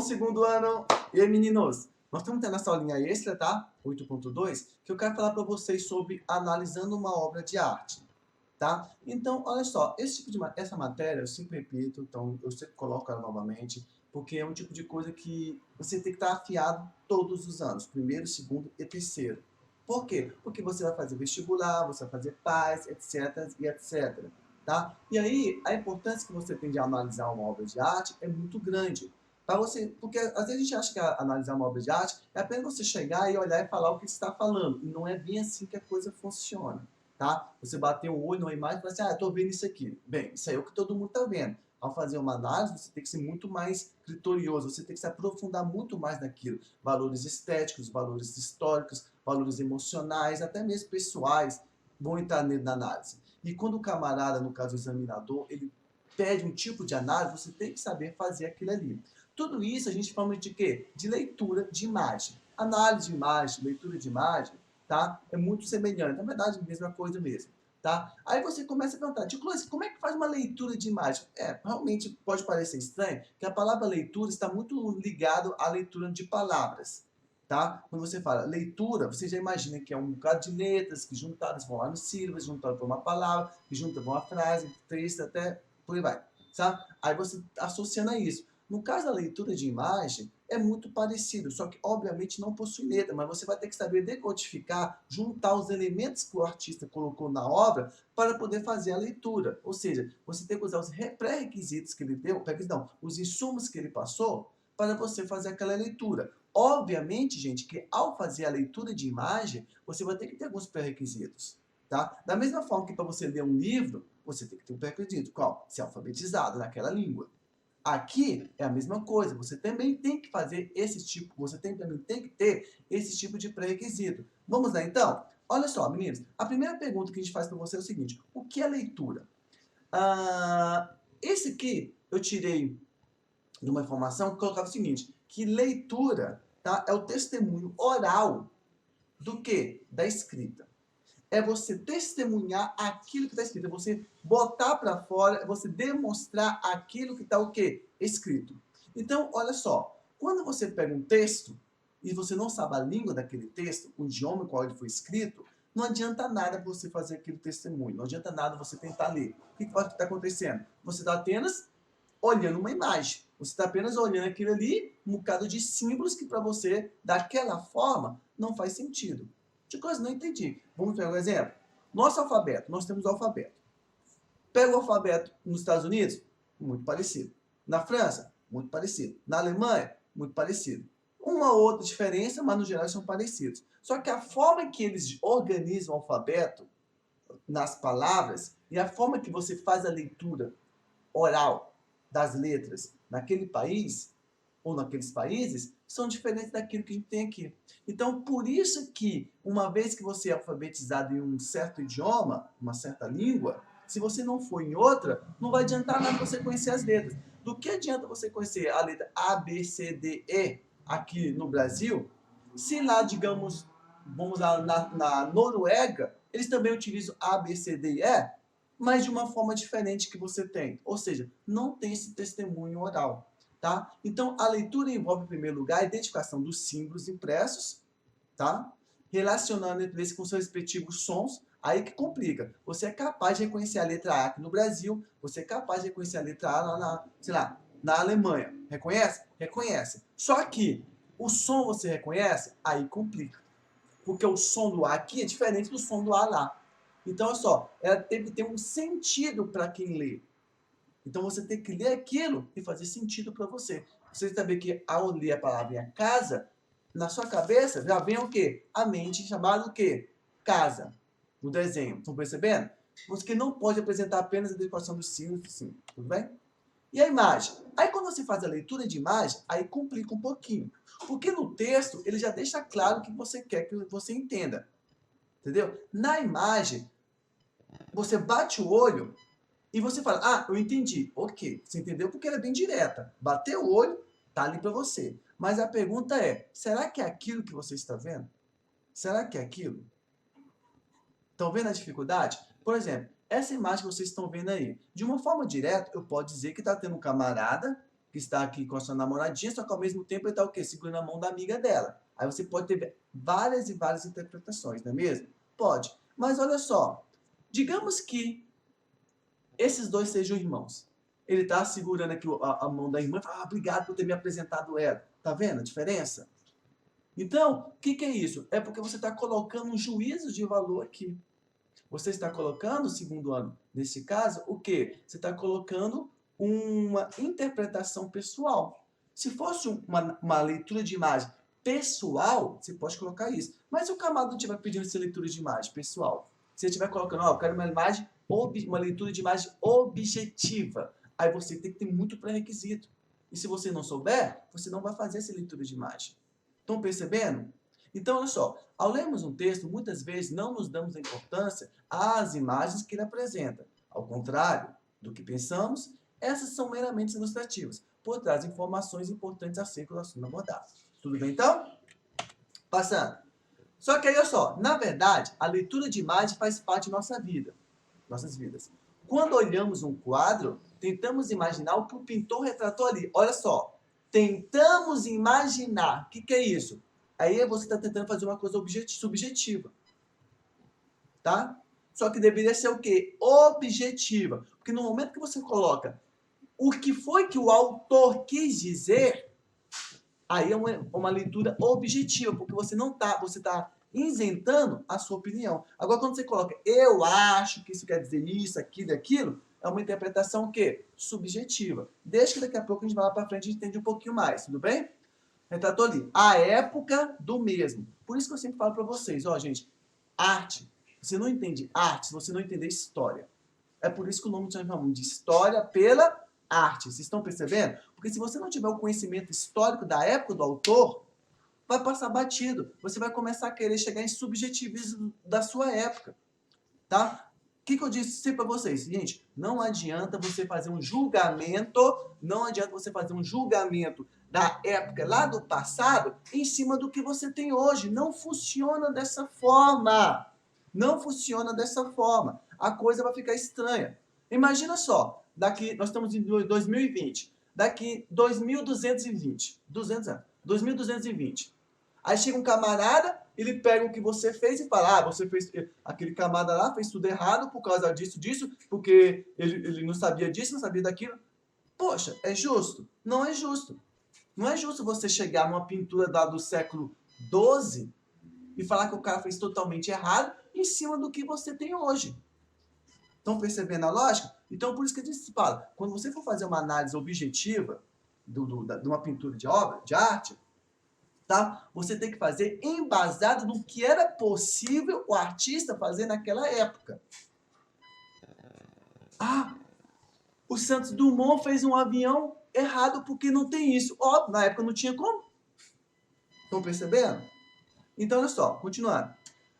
Bom segundo ano! E aí, meninos? Nós estamos tendo essa aulinha extra, tá? 8.2, que eu quero falar para vocês sobre analisando uma obra de arte, tá? Então, olha só, essa matéria eu sempre repito, então eu sempre coloco ela novamente, porque é um tipo de coisa que você tem que estar afiado todos os anos, primeiro, segundo e terceiro. Por quê? Porque você vai fazer vestibular, você vai fazer paz, etc, e etc. Tá? E aí, a importância que você tem de analisar uma obra de arte é muito grande. Para você, porque às vezes a gente acha que analisar uma obra de arte é apenas você chegar e olhar e falar o que você está falando. E não é bem assim que a coisa funciona. Tá? Você bater o olho numa imagem e falar assim, ah, estou vendo isso aqui. Bem, isso aí é o que todo mundo está vendo. Ao fazer uma análise, você tem que ser muito mais criterioso, você tem que se aprofundar muito mais naquilo. Valores estéticos, valores históricos, valores emocionais, até mesmo pessoais, vão entrar na análise. E quando o camarada, no caso o examinador, ele pede um tipo de análise, você tem que saber fazer aquilo ali. Tudo isso a gente chama de quê? De leitura de imagem. Análise de imagem, leitura de imagem, tá? É muito semelhante. Na verdade, a mesma coisa mesmo. Tá? Aí você começa a perguntar, Clóvis, como é que faz uma leitura de imagem? Realmente pode parecer estranho, que a palavra leitura está muito ligado à leitura de palavras. Tá? Quando você fala leitura, você já imagina que é um bocado de letras que juntadas vão lá no sílabas, juntadas para uma palavra, que juntam uma frase, texto, até por aí vai. Sabe? Aí você associando a isso. No caso da leitura de imagem, é muito parecido, só que obviamente não possui letra, mas você vai ter que saber decodificar, juntar os elementos que o artista colocou na obra para poder fazer a leitura. Ou seja, você tem que usar os pré-requisitos que ele deu, os insumos que ele passou, para você fazer aquela leitura. Obviamente, gente, que ao fazer a leitura de imagem, você vai ter que ter alguns pré-requisitos. Tá? Da mesma forma que para você ler um livro, você tem que ter um pré-requisito. Qual? Ser alfabetizado naquela língua. Aqui é a mesma coisa, você também tem que fazer esse tipo, você também tem que ter esse tipo de pré-requisito. Vamos lá então? Olha só, meninos, a primeira pergunta que a gente faz para você é o seguinte, o que é leitura? Esse aqui eu tirei de uma informação que colocava o seguinte, que leitura, tá, é o testemunho oral do quê? Da escrita. É você testemunhar aquilo que está escrito, é você botar para fora, é você demonstrar aquilo que está o quê? Escrito. Então, olha só, quando você pega um texto e você não sabe a língua daquele texto, o idioma qual ele foi escrito, não adianta nada você fazer aquele testemunho, não adianta nada você tentar ler. O que está acontecendo? Você está apenas olhando uma imagem. Você está apenas olhando aquilo ali, um bocado de símbolos que para você, daquela forma, não faz sentido. De coisa, não entendi. Vamos pegar um exemplo. Nosso alfabeto, nós temos o alfabeto. Pega o alfabeto nos Estados Unidos, muito parecido. Na França, muito parecido. Na Alemanha, muito parecido. Uma ou outra diferença, mas no geral são parecidos. Só que a forma que eles organizam o alfabeto nas palavras e a forma que você faz a leitura oral das letras naquele país ou naqueles países são diferentes daquilo que a gente tem aqui. Então, por isso que, uma vez que você é alfabetizado em um certo idioma, uma certa língua, se você não for em outra, não vai adiantar nada você conhecer as letras. Do que adianta você conhecer a letra A, B, C, D, E aqui no Brasil, se lá, digamos, vamos lá na Noruega, eles também utilizam A, B, C, D e E, mas de uma forma diferente que você tem. Ou seja, não tem esse testemunho oral. Tá? Então, a leitura envolve, em primeiro lugar, a identificação dos símbolos impressos, tá? Relacionando entre eles com seus respectivos sons, aí que complica. Você é capaz de reconhecer a letra A aqui no Brasil, você é capaz de reconhecer a letra A lá sei lá, na Alemanha. Reconhece? Reconhece. Só que o som você reconhece? Aí complica. Porque o som do A aqui é diferente do som do A lá. Então, olha só, ela tem que ter um sentido para quem lê. Então você tem que ler aquilo e fazer sentido para você. Você saber que ao ler a palavrinha casa, na sua cabeça já vem o quê? A mente chamada o quê? Casa. No desenho. Estão percebendo? Você não pode apresentar apenas a decoração dos símbolos, assim, tudo bem? E a imagem? Aí quando você faz a leitura de imagem, aí complica um pouquinho. Porque no texto, ele já deixa claro o que você quer que você entenda. Entendeu? Na imagem, você bate o olho e você fala, ah, eu entendi. Ok, você entendeu porque ela é bem direta. Bateu o olho, tá ali para você. Mas a pergunta é, será que é aquilo que você está vendo? Será que é aquilo? Estão vendo a dificuldade? Por exemplo, essa imagem que vocês estão vendo aí, de uma forma direta, eu posso dizer que está tendo um camarada que está aqui com a sua namoradinha, só que ao mesmo tempo ele está o quê? Segurando a mão da amiga dela. Aí você pode ter várias e várias interpretações, não é mesmo? Pode. Mas olha só, digamos que esses dois sejam irmãos. Ele está segurando aqui a mão da irmã e fala, obrigado por ter me apresentado ela. Tá vendo a diferença? Então, o que é isso? É porque você está colocando um juízo de valor aqui. Você está colocando, segundo ano, nesse caso, o quê? Você está colocando uma interpretação pessoal. Se fosse uma leitura de imagem pessoal, você pode colocar isso. Mas se o camarada estiver pedindo essa leitura de imagem pessoal, se ele estiver colocando, eu quero uma leitura de imagem objetiva, aí você tem que ter muito pré-requisito. E se você não souber, você não vai fazer essa leitura de imagem. Estão percebendo? Então, olha só, ao lermos um texto, muitas vezes não nos damos a importância às imagens que ele apresenta. Ao contrário do que pensamos, essas são meramente ilustrativas, por trás de informações importantes acerca do assunto abordado. Tudo bem, então? Passando. Só que aí, olha só, na verdade, a leitura de imagem faz parte de nossa vida, nossas vidas. Quando olhamos um quadro, tentamos imaginar o que o pintor retratou ali. Olha só, tentamos imaginar. O que é isso? Aí você está tentando fazer uma coisa subjetiva. Tá? Só que deveria ser o quê? Objetiva. Porque no momento que você coloca o que foi que o autor quis dizer, aí é uma leitura objetiva, porque você não tá, você está isentando a sua opinião. Agora, quando você coloca, eu acho que isso quer dizer isso, aquilo, aquilo, é uma interpretação o quê? Subjetiva. Deixa que daqui a pouco a gente vai lá para frente e entende um pouquinho mais, tudo bem? Retratou ali, a época do mesmo. Por isso que eu sempre falo para vocês, ó, gente, arte. Você não entende arte se você não entender história. É por isso que o nome chama de história pela arte. Vocês estão percebendo? Porque se você não tiver o conhecimento histórico da época do autor, vai passar batido. Você vai começar a querer chegar em subjetivismo da sua época. Tá? O que eu disse sempre para vocês? Gente, não adianta você fazer um julgamento, da época lá do passado em cima do que você tem hoje. Não funciona dessa forma. Não funciona dessa forma. A coisa vai ficar estranha. Imagina só, nós estamos em 2020, daqui 2220, 200 anos, 2220. Aí chega um camarada, ele pega o que você fez e fala, você fez, aquele camarada lá fez tudo errado por causa disso, porque ele não sabia disso, não sabia daquilo. Poxa, é justo? Não é justo. Não é justo você chegar numa pintura do século XII e falar que o cara fez totalmente errado em cima do que você tem hoje. Estão percebendo a lógica? Então, por isso que a gente fala, quando você for fazer uma análise objetiva de uma pintura de obra, de arte, tá? Você tem que fazer embasado no que era possível o artista fazer naquela época. O Santos Dumont fez um avião errado porque não tem isso. Óbvio, na época não tinha como. Estão percebendo? Então, olha só, continuando.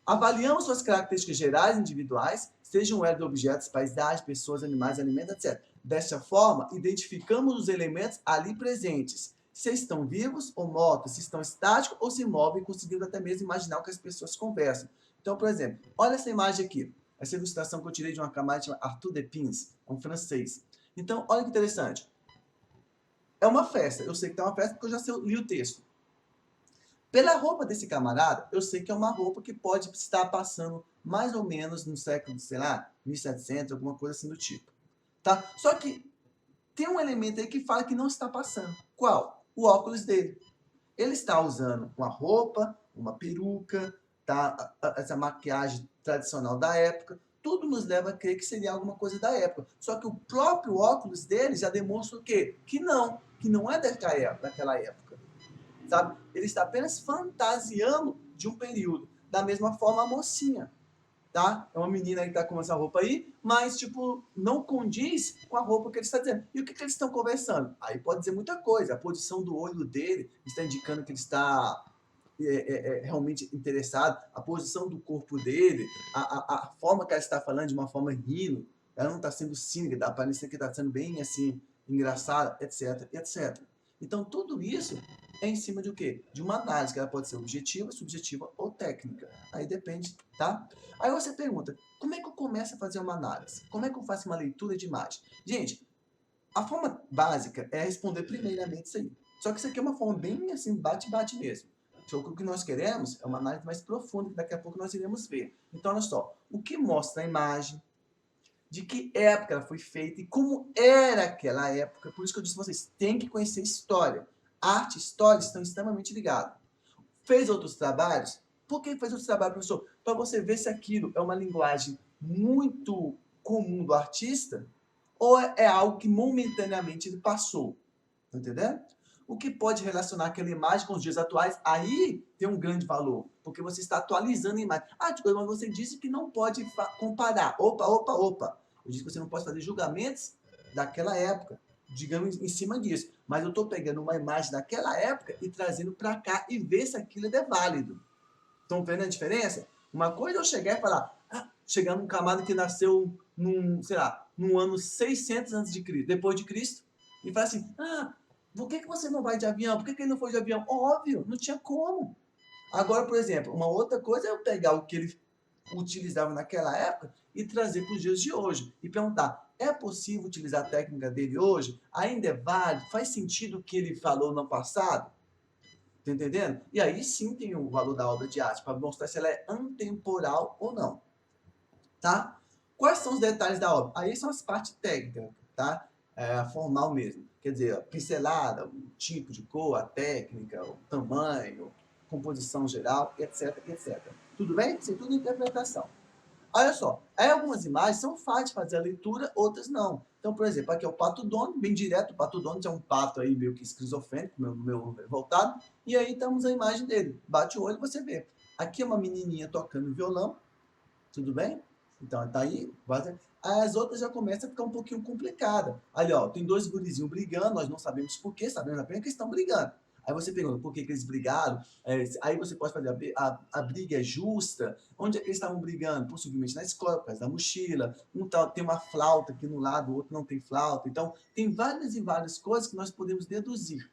Avaliamos suas características gerais individuais, sejam elas de objetos, paisagens, pessoas, animais, alimentos, etc. Desta forma, identificamos os elementos ali presentes. Se estão vivos ou mortos, se estão estáticos ou se movem, conseguindo até mesmo imaginar o que as pessoas conversam. Então, por exemplo, olha essa imagem aqui. Essa ilustração que eu tirei de uma camada chamada Arthur Despins, um francês. Então, olha que interessante. É uma festa. Eu sei que é uma festa porque eu já li o texto. Pela roupa desse camarada, eu sei que é uma roupa que pode estar passando mais ou menos no século, sei lá, 1700, alguma coisa assim do tipo. Tá? Só que tem um elemento aí que fala que não está passando. Qual? O óculos dele. Ele está usando uma roupa, uma peruca, tá? Essa maquiagem tradicional da época. Tudo nos leva a crer que seria alguma coisa da época. Só que o próprio óculos dele já demonstra o quê? Que não é daquela época. Sabe? Ele está apenas fantasiando de um período. Da mesma forma, a mocinha. Tá? É uma menina que está com essa roupa aí, mas, tipo, não condiz com a roupa que ele está dizendo. E o que eles estão conversando? Aí pode dizer muita coisa. A posição do olho dele está indicando que ele está realmente interessado. A posição do corpo dele, a forma que ela está falando, de uma forma rindo. Ela não está sendo cínica, dá para parecer que está sendo bem, assim, engraçada, etc, etc. Então, tudo isso é em cima de o quê? De uma análise, que ela pode ser objetiva, subjetiva ou técnica. Aí depende, tá? Aí você pergunta, como é que eu começo a fazer uma análise? Como é que eu faço uma leitura de imagem? Gente, A forma básica é responder primeiramente isso aí. Só que isso aqui é uma forma bem assim, bate-bate mesmo. Então, o que nós queremos é uma análise mais profunda, que daqui a pouco nós iremos ver. Então, olha só, o que mostra a imagem, de que época ela foi feita e como era aquela época. Por isso que eu disse a vocês, tem que conhecer história. Arte e história estão extremamente ligados. Fez outros trabalhos? Por que fez outros trabalhos, professor? Para você ver se aquilo é uma linguagem muito comum do artista ou é algo que momentaneamente ele passou. Tá entendendo? O que pode relacionar aquela imagem com os dias atuais, aí tem um grande valor, porque você está atualizando a imagem. Ah, mas você disse que não pode comparar. Opa, opa, opa. Eu disse que você não pode fazer julgamentos daquela época, digamos, em cima disso. Mas eu estou pegando uma imagem daquela época e trazendo para cá e ver se aquilo é válido. Estão vendo a diferença? Uma coisa é eu chegar e falar, chegar num camada que nasceu num, sei lá, no ano 600 antes de Cristo, depois de Cristo, e falar assim, por que você não vai de avião? Por que ele não foi de avião? Óbvio, não tinha como. Agora, por exemplo, uma outra coisa é eu pegar o que ele utilizava naquela época e trazer para os dias de hoje. E perguntar, é possível utilizar a técnica dele hoje? Ainda é válido? Faz sentido o que ele falou no passado? Tá entendendo? E aí sim tem o valor da obra de arte, para mostrar se ela é antemporal ou não. Tá? Quais são os detalhes da obra? Aí são as partes técnicas, tá? Formal mesmo. Quer dizer, a pincelada, o tipo de cor, a técnica, o tamanho, composição geral, etc, etc. Tudo bem? Isso é tudo interpretação. Olha só, aí algumas imagens são fáceis de fazer a leitura, outras não. Então, por exemplo, aqui é o Pato Donald, bem direto, o Pato Donald é um pato aí meio que esquizofrênico, meu voltado, e aí temos a imagem dele. Bate o olho e você vê. Aqui é uma menininha tocando violão, tudo bem? Então, tá aí. As outras já começam a ficar um pouquinho complicada. Ali, ó, tem dois gurizinhos brigando, nós não sabemos por quê, sabemos apenas que eles estão brigando. Aí você pergunta por que eles brigaram. Aí você pode fazer a briga é justa. Onde é que eles estavam brigando? Possivelmente na escola, por causa da mochila. Tem uma flauta aqui no lado, o outro não tem flauta. Então, tem várias e várias coisas que nós podemos deduzir.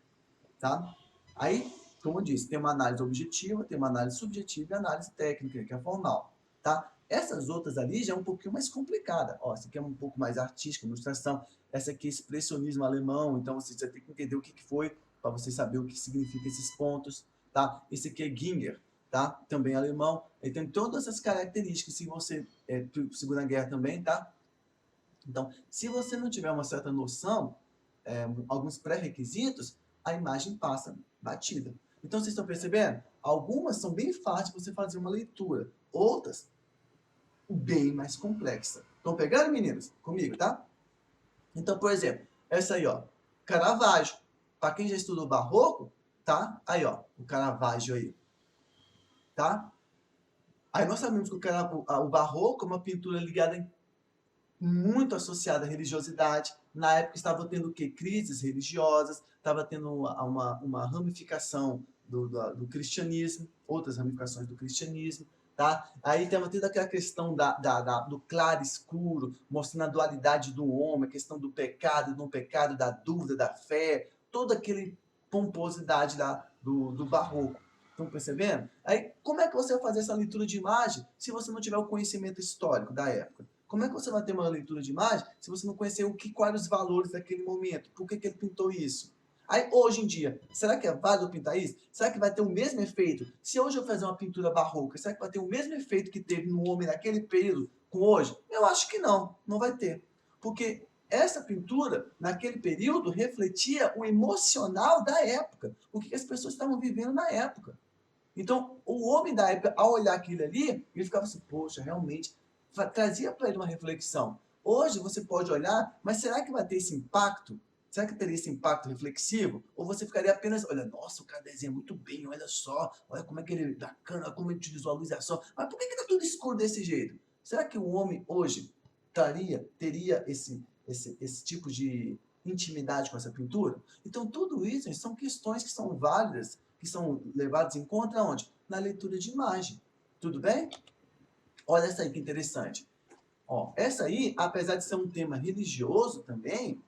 Tá? Aí, como eu disse, tem uma análise objetiva, tem uma análise subjetiva e análise técnica, que é formal. Tá? Essas outras ali já é um pouquinho mais complicada. Ó, essa aqui é um pouco mais artística, ilustração. Essa aqui é expressionismo alemão, então você já tem que entender o que foi, para você saber o que significa esses pontos. Tá? Esse aqui é Ginger, tá? Também alemão. Ele tem todas essas características, se você Segunda Guerra também, tá? Então, se você não tiver uma certa noção, alguns pré-requisitos, a imagem passa batida. Então, vocês estão percebendo? Algumas são bem fáceis de você fazer uma leitura. Outras, bem mais complexa. Estão pegando, meninos? Comigo, tá? Então, por exemplo, essa aí, ó. Caravaggio. Para quem já estudou barroco, tá? Aí, ó. O Caravaggio aí. Tá? Aí nós sabemos que o barroco é uma pintura ligada muito associada à religiosidade. Na época estava tendo o quê? Crises religiosas, estava tendo uma ramificação do cristianismo, outras ramificações do cristianismo. Tá? Aí estava tendo aquela questão do claro e escuro, mostrando a dualidade do homem, a questão do pecado, do não pecado, da dúvida, da fé, toda aquela pomposidade do barroco. Estão percebendo? Aí, como é que você vai fazer essa leitura de imagem se você não tiver o conhecimento histórico da época? Como é que você vai ter uma leitura de imagem se você não conhecer quais os valores daquele momento? Por que ele pintou isso? Aí, hoje em dia, será que é válido pintar isso? Será que vai ter o mesmo efeito? Se hoje eu fazer uma pintura barroca, será que vai ter o mesmo efeito que teve no homem naquele período com hoje? Eu acho que não, não vai ter. Porque essa pintura, naquele período, refletia o emocional da época, o que as pessoas estavam vivendo na época. Então, o homem da época, ao olhar aquilo ali, ele ficava assim, poxa, realmente, trazia para ele uma reflexão. Hoje você pode olhar, mas será que vai ter esse impacto? Será que teria esse impacto reflexivo? Ou você ficaria apenas, olha, nossa, o cara desenha muito bem, olha só, olha como é que ele dá cana, como ele utilizou a luz e a sol. Mas por que está tudo escuro desse jeito? Será que o homem hoje teria esse tipo de intimidade com essa pintura? Então, tudo isso são questões que são válidas, que são levadas em conta onde? Na leitura de imagem. Tudo bem? Olha essa aí que interessante. Ó, essa aí, apesar de ser um tema religioso também,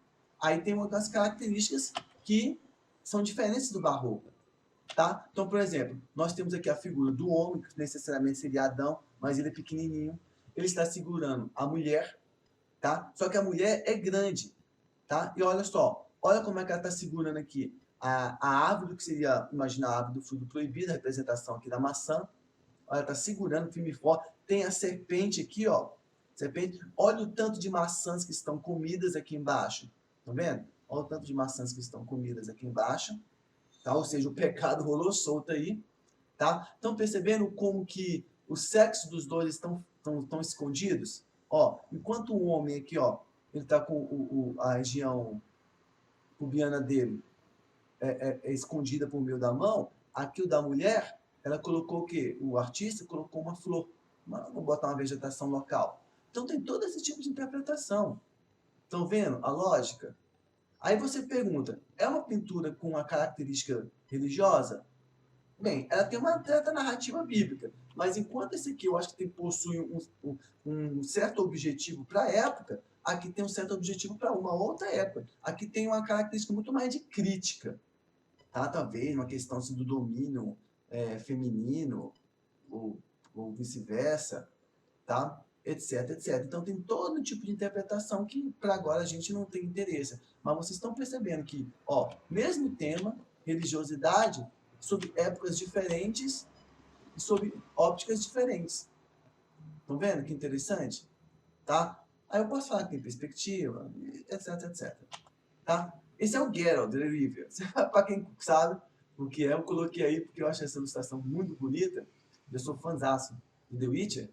aí tem outras características que são diferentes do barroco. Tá? Então, por exemplo, nós temos aqui a figura do homem, que necessariamente seria Adão, mas ele é pequenininho. Ele está segurando a mulher, tá? Só que a mulher é grande. tá? E olha só, olha como é que ela está segurando aqui a árvore, que seria, imagina a árvore do fruto proibido, a representação aqui da maçã. Olha, tá segurando firme e forte. Tem a serpente aqui, ó. Serpente. Olha o tanto de maçãs que estão comidas aqui embaixo. Tá vendo? Olha o tanto de maçãs que estão comidas aqui embaixo. Tá? Ou seja, o pecado rolou solto aí. Tá? Estão percebendo como que o sexo dos dois estão escondidos? Ó, enquanto o homem aqui, ó, ele tá com a região pubiana dele é escondida por meio da mão, aqui o da mulher, ela colocou o quê? O artista colocou uma flor. Vou botar uma vegetação local. Então tem todo esse tipo de interpretação. Estão vendo a lógica? Aí você pergunta, é uma pintura com uma característica religiosa? Bem, ela tem uma certa narrativa bíblica, mas enquanto esse aqui eu acho que possui um certo objetivo para a época, aqui tem um certo objetivo para uma outra época. Aqui tem uma característica muito mais de crítica, tá? Talvez uma questão assim, do domínio feminino, ou, ou vice-versa, tá? Etc, etc. Então tem todo tipo de interpretação que para agora a gente não tem interesse. Mas vocês estão percebendo que, ó, mesmo tema, religiosidade, sob épocas diferentes e sob ópticas diferentes. Estão vendo que interessante? Tá? Aí eu posso falar que tem perspectiva, etc, etc. Tá? Esse é o Geralt de Rivia. Para quem sabe o que é, eu coloquei aí porque eu acho essa ilustração muito bonita. Eu sou fãzaço de The Witcher,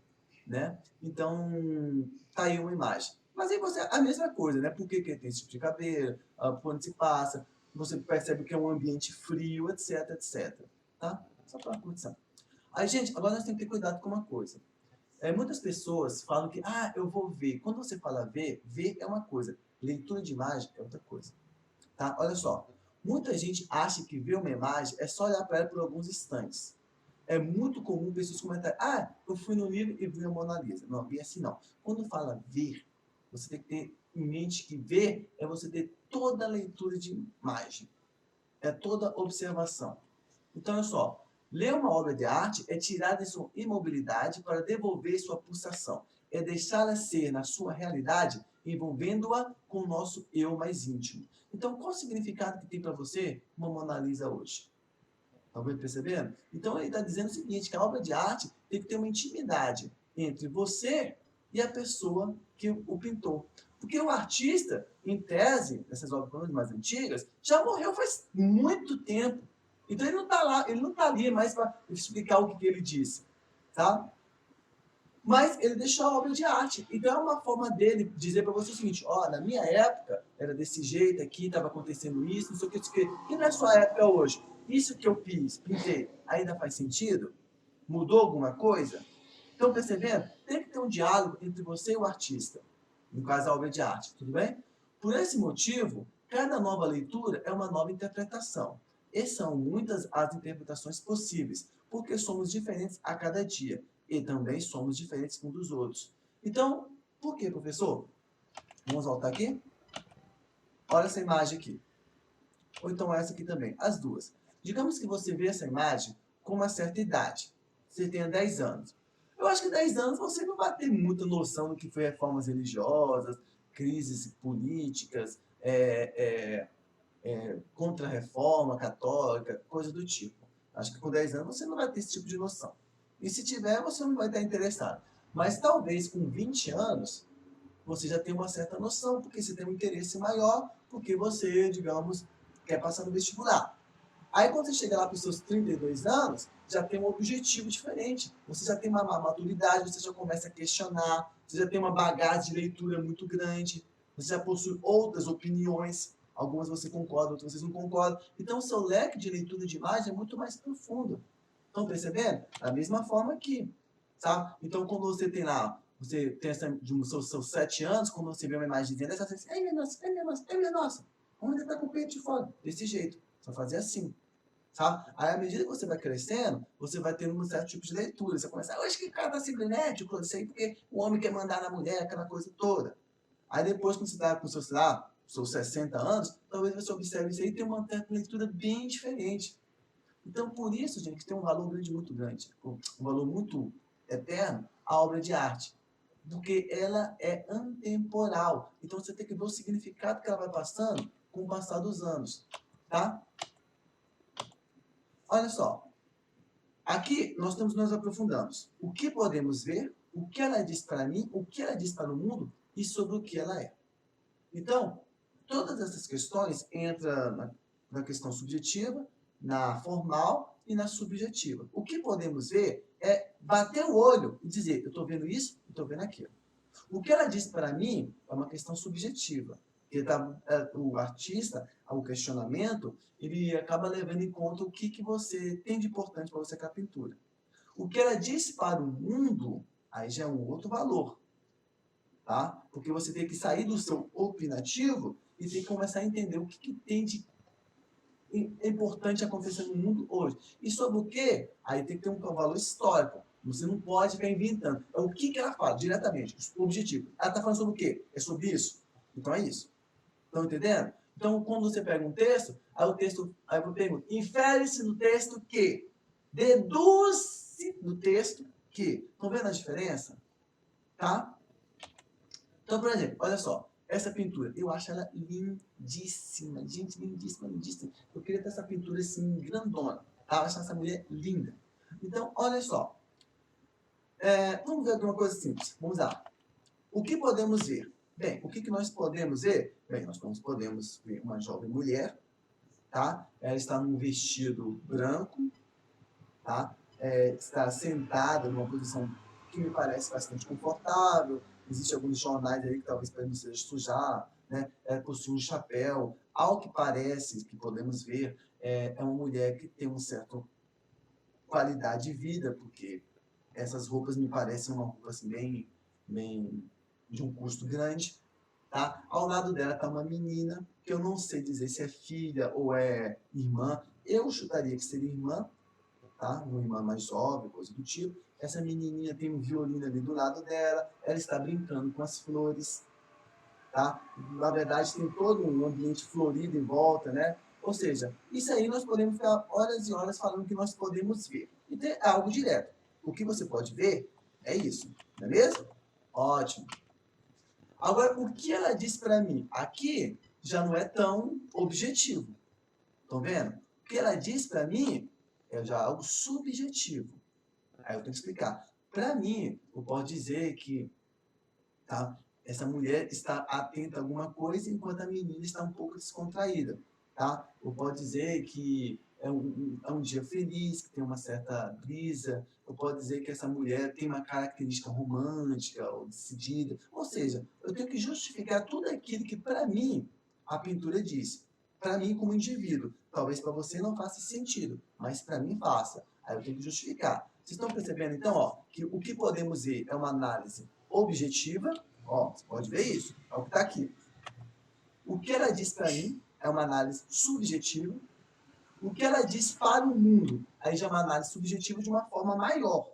né? Então, tá aí uma imagem. Mas aí você, a mesma coisa, né? Por que tem esse tipo de cabelo, por onde se passa, você percebe que é um ambiente frio, etc, etc. Tá? Só para uma curtição. Aí, gente, agora nós temos que ter cuidado com uma coisa. Muitas pessoas falam que, eu vou ver. Quando você fala ver é uma coisa. Leitura de imagem é outra coisa. Tá? Olha só. Muita gente acha que ver uma imagem é só olhar para ela por alguns instantes. É muito comum pessoas comentarem, eu fui no livro e vi a Mona Lisa. Não, bem assim não. Quando fala ver, você tem que ter em mente que ver é você ter toda a leitura de imagem. É toda observação. Então, olha só. Ler uma obra de arte é tirar de sua imobilidade para devolver sua pulsação. É deixá-la ser, na sua realidade, envolvendo-a com o nosso eu mais íntimo. Então, qual o significado que tem para você uma Mona Lisa hoje? Estão percebendo? Então, ele está dizendo o seguinte, que a obra de arte tem que ter uma intimidade entre você e a pessoa que o pintou. Porque o artista, em tese, nessas obras mais antigas, já morreu faz muito tempo. Então ele não está lá, ele não está ali mais para explicar o que ele disse, tá? Mas ele deixou a obra de arte. Então é uma forma dele dizer para você o seguinte, na minha época era desse jeito aqui, estava acontecendo isso, não sei o que, não sei o que. E na sua época hoje? Isso que eu fiz, pintei, ainda faz sentido? Mudou alguma coisa? Estão percebendo? Tem que ter um diálogo entre você e o artista. No caso, a obra de arte, tudo bem? Por esse motivo, cada nova leitura é uma nova interpretação. E são muitas as interpretações possíveis, porque somos diferentes a cada dia. E também somos diferentes uns dos outros. Então, por que, professor? Vamos voltar aqui? Olha essa imagem aqui. Ou então essa aqui também. As duas. Digamos que você vê essa imagem com uma certa idade. Você tenha 10 anos. Eu acho que 10 anos você não vai ter muita noção do que foi reformas religiosas, crises políticas, contra-reforma católica, coisa do tipo. Acho que com 10 anos você não vai ter esse tipo de noção. E se tiver, você não vai estar interessado. Mas talvez com 20 anos, você já tem uma certa noção, porque você tem um interesse maior, porque você, digamos, quer passar no vestibular. Aí quando você chega lá para os seus 32 anos, já tem um objetivo diferente. Você já tem uma maturidade, você já começa a questionar, você já tem uma bagagem de leitura muito grande, você já possui outras opiniões, algumas você concorda, outras vocês não concordam. Então o seu leque de leitura de imagem é muito mais profundo. Estão percebendo? Da mesma forma aqui, sabe? Então quando você tem lá, você tem essa, de uns seus 7 anos, quando você vê uma imagem de venda, você fala assim, ai minha nossa, ai minha nossa, ai minha nossa. Onde está com o peito de fora? Desse jeito. Só fazer assim. Tá? Aí, à medida que você vai crescendo, você vai tendo um certo tipo de leitura. Você começa, eu acho que o cara tá cibernético, isso aí, porque o homem quer mandar na mulher, aquela coisa toda. Aí depois, quando você tá com seus 60 anos, talvez você observe isso aí e tenha uma leitura bem diferente. Então, por isso, gente, que tem um valor grande, muito grande, um valor muito eterno, a obra de arte. porque ela é antemporal. Então você tem que ver o significado que ela vai passando com o passar dos anos, tá? Olha só, aqui nós aprofundamos o que podemos ver, o que ela diz para mim, o que ela diz para o mundo e sobre o que ela é. Então, todas essas questões entram na questão subjetiva, na formal e na subjetiva. O que podemos ver é bater o olho e dizer, eu estou vendo isso, eu estou vendo aquilo. O que ela diz para mim é uma questão subjetiva. O artista, o questionamento, ele acaba levando em conta o que você tem de importante para você com a pintura. O que ela diz para o mundo, aí já é um outro valor. Tá? Porque você tem que sair do seu opinativo e tem que começar a entender o que tem de importante acontecendo no mundo hoje. E sobre o que? Aí tem que ter um valor histórico. Você não pode ficar inventando. É o que ela fala, diretamente, o objetivo. Ela está falando sobre o quê? É sobre isso. Então é isso. Estão entendendo? Então, quando você pega um texto, aí eu pergunto, infere-se no texto que? Deduz-se do texto que? Estão vendo a diferença? Tá? Então, por exemplo, olha só, essa pintura, eu acho ela lindíssima, gente, lindíssima, lindíssima. Eu queria ter essa pintura assim, grandona, tá? Eu acho essa mulher linda. Então, olha só, vamos ver alguma coisa simples, vamos lá. O que podemos ver? Bem, o que nós podemos ver? Bem, nós podemos ver uma jovem mulher, tá? Ela está num vestido branco, tá? Está sentada numa posição que me parece bastante confortável. Existem alguns jornais aí que talvez para não seja sujar, né? Ela possui um chapéu. Ao que parece, que podemos ver, é uma mulher que tem uma certa qualidade de vida, porque essas roupas me parecem uma roupa assim, bem de um custo grande. Tá? Ao lado dela está uma menina, que eu não sei dizer se é filha ou é irmã. Eu chutaria que seria irmã, tá? Uma irmã mais jovem, coisa do tipo. Essa menininha tem um violino ali do lado dela, ela está brincando com as flores, tá? Na verdade, tem todo um ambiente florido em volta, né? Ou seja, isso aí nós podemos ficar horas e horas falando que nós podemos ver. E tem algo direto. O que você pode ver é isso, não é mesmo? Ótimo. Agora, o que ela diz para mim? Aqui já não é tão objetivo. Estão vendo? O que ela diz para mim é já algo subjetivo. Aí eu tenho que explicar. Para mim, eu posso dizer que tá, essa mulher está atenta a alguma coisa enquanto a menina está um pouco descontraída. Tá? Eu posso dizer que é um dia feliz, que tem uma certa brisa. Eu posso dizer que essa mulher tem uma característica romântica ou decidida. Ou seja, eu tenho que justificar tudo aquilo que, para mim, a pintura diz. Para mim, como indivíduo. Talvez para você não faça sentido, mas para mim faça. Aí eu tenho que justificar. Vocês estão percebendo, então, ó, que o que podemos ver é uma análise objetiva, ó, você pode ver isso, é o que está aqui. O que ela diz para mim é uma análise subjetiva. O que ela diz para o mundo, aí já é uma análise subjetiva de uma forma maior.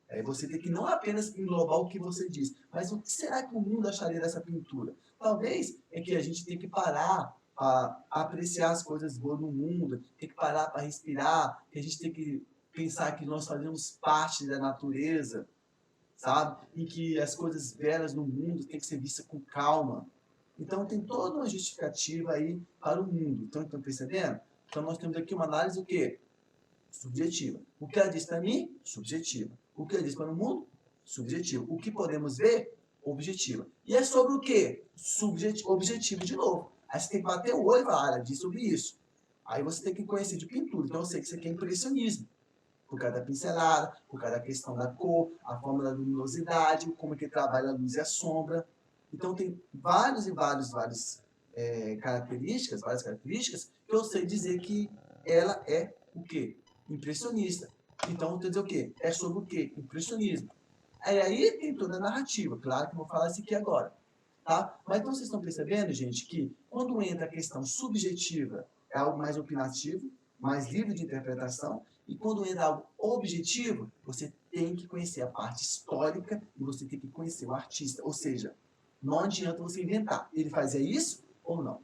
Aí você tem que não apenas englobar o que você diz, mas o que será que o mundo acharia dessa pintura? Talvez é que a gente tem que parar para apreciar as coisas boas no mundo, tem que parar para respirar, que a gente tem que pensar que nós fazemos parte da natureza, sabe? E que as coisas belas no mundo têm que ser vistas com calma. Então tem toda uma justificativa aí para o mundo. Então, estão percebendo? Então nós temos aqui uma análise o quê? Subjetiva. O que ela diz para mim? Subjetiva. O que ela diz para o mundo? Subjetivo. O que podemos ver? Objetiva. E é sobre o quê? Objetivo de novo. Aí você tem que bater o olho e falar, ela diz sobre isso. Aí você tem que conhecer de pintura. Então eu sei que isso aqui é impressionismo. Por causa da pincelada, por causa da questão da cor, a forma da luminosidade, como é que trabalha a luz e a sombra. Então tem várias características que eu sei dizer que ela é o quê? Impressionista. Então, quer dizer o quê? É sobre o quê? Impressionismo. Aí tem toda a narrativa, claro que eu vou falar isso aqui agora. Tá? Mas então vocês estão percebendo, gente, que quando entra a questão subjetiva, é algo mais opinativo, mais livre de interpretação, e quando entra algo objetivo, você tem que conhecer a parte histórica e você tem que conhecer o artista. Ou seja, não adianta você inventar. Ele fazia isso ou não?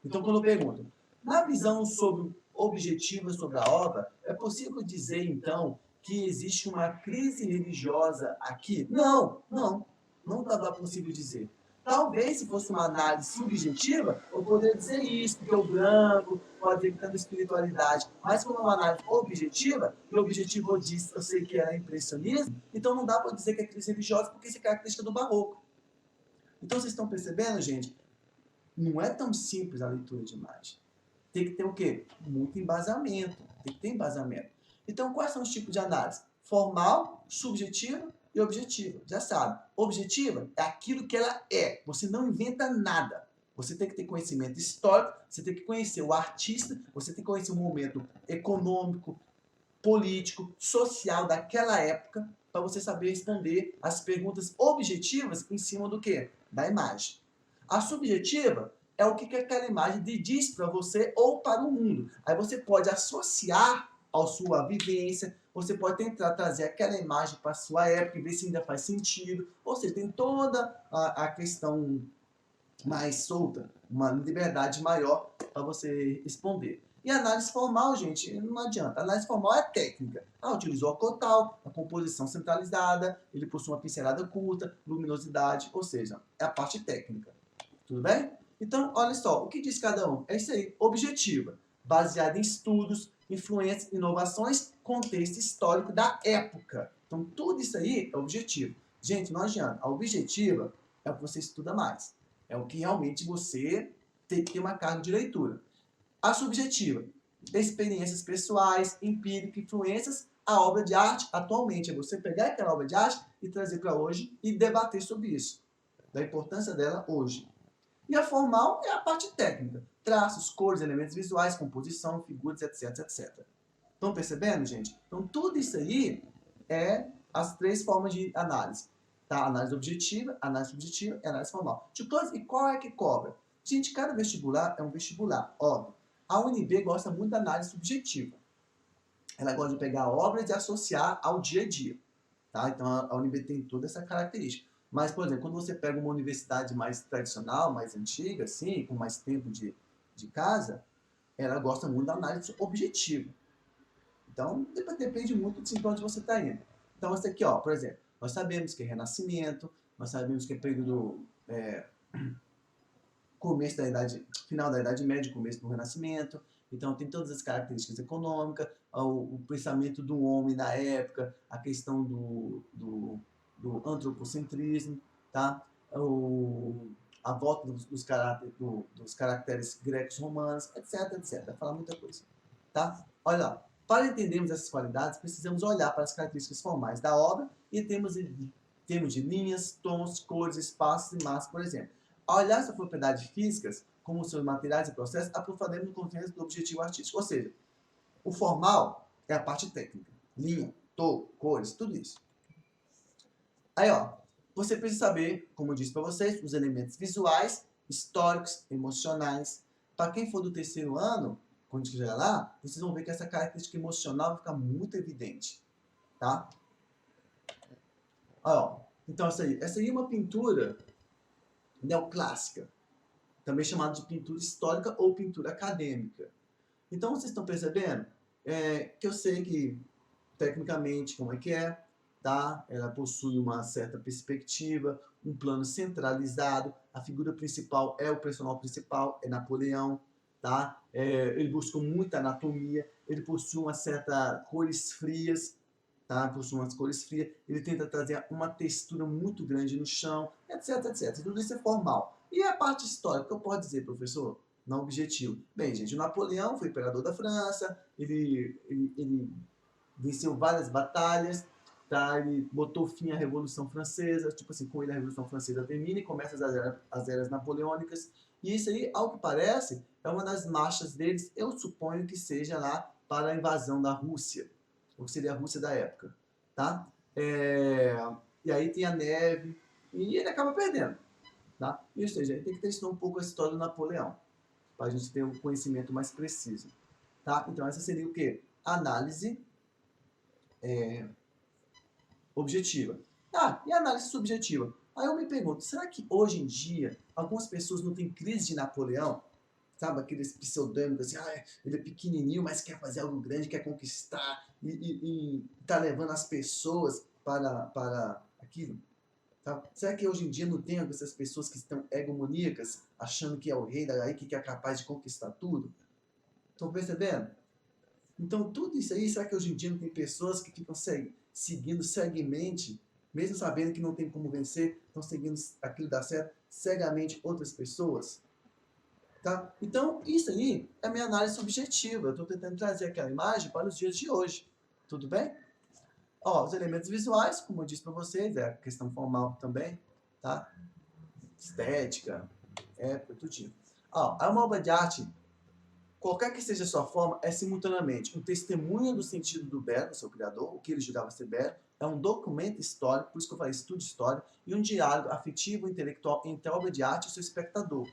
Então, quando eu pergunto, na visão sobre objetiva sobre a obra, é possível dizer, então, que existe uma crise religiosa aqui? Não estava possível dizer. Talvez, se fosse uma análise subjetiva, eu poderia dizer isso, porque o branco pode ter tanta espiritualidade. Mas como é uma análise objetiva, e o objetivo diz, eu sei que era impressionismo, então não dá para dizer que é crise religiosa, porque isso é característica do barroco. Então vocês estão percebendo, gente? Não é tão simples a leitura de imagem. Tem que ter o quê? Muito embasamento. Tem que ter embasamento. Então, quais são os tipos de análise? Formal, subjetiva e objetiva. Já sabe. Objetiva é aquilo que ela é. Você não inventa nada. Você tem que ter conhecimento histórico, você tem que conhecer o artista, você tem que conhecer o momento econômico, político, social daquela época, para você saber responder as perguntas objetivas em cima do quê? Da imagem. A subjetiva é o que aquela imagem diz para você ou para o mundo. Aí você pode associar à sua vivência, você pode tentar trazer aquela imagem para a sua época e ver se ainda faz sentido. Ou seja, tem toda a questão mais solta, uma liberdade maior para você responder. E a análise formal, gente, não adianta. A análise formal é técnica. Utilizou a cotal, a composição centralizada, ele possui uma pincelada curta, luminosidade, ou seja, é a parte técnica. Tudo bem? Então, olha só, o que diz cada um? É isso aí, objetiva, baseada em estudos, influências, inovações, contexto histórico da época. Então, tudo isso aí é objetivo. Gente, não adianta. A objetiva é o que você estuda mais. É o que realmente você tem que ter uma carga de leitura. A subjetiva, experiências pessoais, empíricas, influências, a obra de arte atualmente. É você pegar aquela obra de arte e trazer para hoje e debater sobre isso, da importância dela hoje. E a formal é a parte técnica. Traços, cores, elementos visuais, composição, figuras, etc, etc. Estão percebendo, gente? Então, tudo isso aí é as três formas de análise. Tá? Análise objetiva, análise subjetiva e análise formal. E qual é que cobra? Gente, cada vestibular é um vestibular, óbvio. A UNB gosta muito da análise subjetiva. Ela gosta de pegar obras e associar ao dia a dia. Tá? Então, a UNB tem toda essa característica. Mas, por exemplo, quando você pega uma universidade mais tradicional, mais antiga, assim, com mais tempo de casa, ela gosta muito da análise objetiva. Então, depende muito de onde você está indo. Então, esse aqui, ó, por exemplo, nós sabemos que é Renascimento, nós sabemos que é período começo da idade, final da Idade Média, começo do Renascimento. Então, tem todas as características econômicas, o pensamento do homem na época, a questão do antropocentrismo, tá? A volta dos caracteres grecos romanos, etc, etc. Vai falar muita coisa, tá? Olha lá. Para entendermos essas qualidades, precisamos olhar para as características formais da obra e temos de linhas, tons, cores, espaços e massas, por exemplo. Ao olhar essas propriedades físicas, como seus materiais e processos, aprofundaremos no contexto do objetivo artístico. Ou seja, o formal é a parte técnica. Linha, tom, cores, tudo isso. Aí, ó, você precisa saber, como eu disse para vocês, os elementos visuais, históricos, emocionais. Para quem for do terceiro ano, quando chegar lá, vocês vão ver que essa característica emocional vai ficar muito evidente, tá? Ó, então, essa aí é uma pintura neoclássica, também chamada de pintura histórica ou pintura acadêmica. Então, vocês estão percebendo que eu sei que, tecnicamente, como é que é, tá? Ela possui uma certa perspectiva, um plano centralizado, a figura principal é o personagem principal, é Napoleão, tá? Ele busca muita anatomia, ele possui uma certa cores frias, tá? Possui umas cores frias, ele tenta trazer uma textura muito grande no chão, etc, etc. Tudo isso é formal. E a parte histórica, que eu posso dizer, professor? Não objetivo. Bem, gente, o Napoleão foi imperador da França, ele venceu várias batalhas, tá? Ele botou fim à Revolução Francesa, tipo assim, com ele a Revolução Francesa termina e começa as eras napoleônicas. E isso aí, ao que parece, é uma das marchas deles, eu suponho que seja lá para a invasão da Rússia, ou que seria a Rússia da época, tá? E aí tem a neve, e ele acaba perdendo, tá? Ou seja, tem que testar um pouco a história do Napoleão, para a gente ter um conhecimento mais preciso, tá? Então essa seria o quê? Análise objetiva. E análise subjetiva? Aí eu me pergunto, será que hoje em dia algumas pessoas não têm crise de Napoleão? sabe, aqueles pseudônimos assim, ele é pequenininho, mas quer fazer algo grande, quer conquistar, e tá levando as pessoas para aquilo. Tá? Será que hoje em dia não tem essas pessoas que estão egomaníacas, achando que é o rei daí, que é capaz de conquistar tudo? Estão percebendo? Então, tudo isso aí, será que hoje em dia não tem pessoas que ficam seguindo cegamente, mesmo sabendo que não tem como vencer, estão seguindo aquilo dar certo, cegamente outras pessoas? Tá? Então, isso aí é a minha análise subjetiva. Eu estou tentando trazer aquela imagem para os dias de hoje. Tudo bem? Ó, os elementos visuais, como eu disse para vocês, é a questão formal também, tá? Estética, época, tudo tipo. Ó, uma obra de arte, qualquer que seja a sua forma, é simultaneamente um testemunho do sentido do belo, seu criador, o que ele julgava ser belo, é um documento histórico, por isso que eu falei estudo histórico, e um diálogo afetivo e intelectual entre a obra de arte e o seu espectador,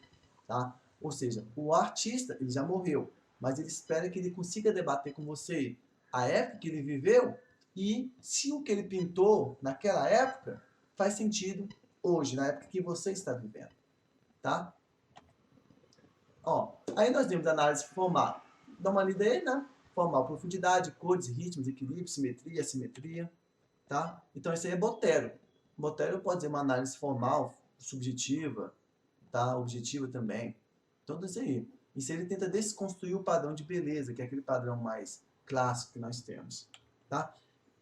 tá? Ou seja, o artista, ele já morreu, mas ele espera que ele consiga debater com você a época que ele viveu e se o que ele pintou naquela época faz sentido hoje, na época que você está vivendo, tá? Ó, aí nós vimos a análise formal. Dá uma lida aí, né? Formal, profundidade, cores, ritmos, equilíbrio, simetria, assimetria, tá? Então isso aí é Botero. Botero pode ser uma análise formal, subjetiva, tá? Objetiva também. Tudo isso aí. Isso aí ele tenta desconstruir o padrão de beleza, que é aquele padrão mais clássico que nós temos, tá?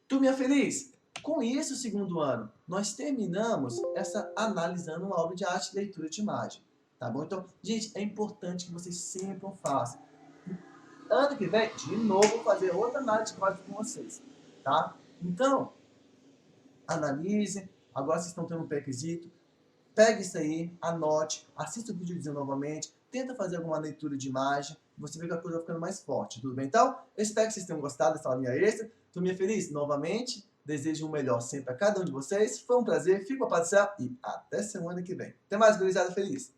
Turminha feliz? Com isso, segundo ano, nós terminamos essa analisando uma obra de arte e leitura de imagem. Tá bom? Então, gente, é importante que vocês sempre o façam. Ano que vem, de novo, vou fazer outra análise de código com vocês. Tá? Então, analise. Agora vocês estão tendo um pré-requisito. Pegue isso aí, anote, assista o vídeo novamente, tenta fazer alguma leitura de imagem, você vê que a coisa vai ficando mais forte, tudo bem? Então, eu espero que vocês tenham gostado dessa aulinha extra. Turminha feliz, novamente, desejo o melhor sempre a cada um de vocês. Foi um prazer, fico a paz do céu e até semana que vem. Até mais, gurizada feliz!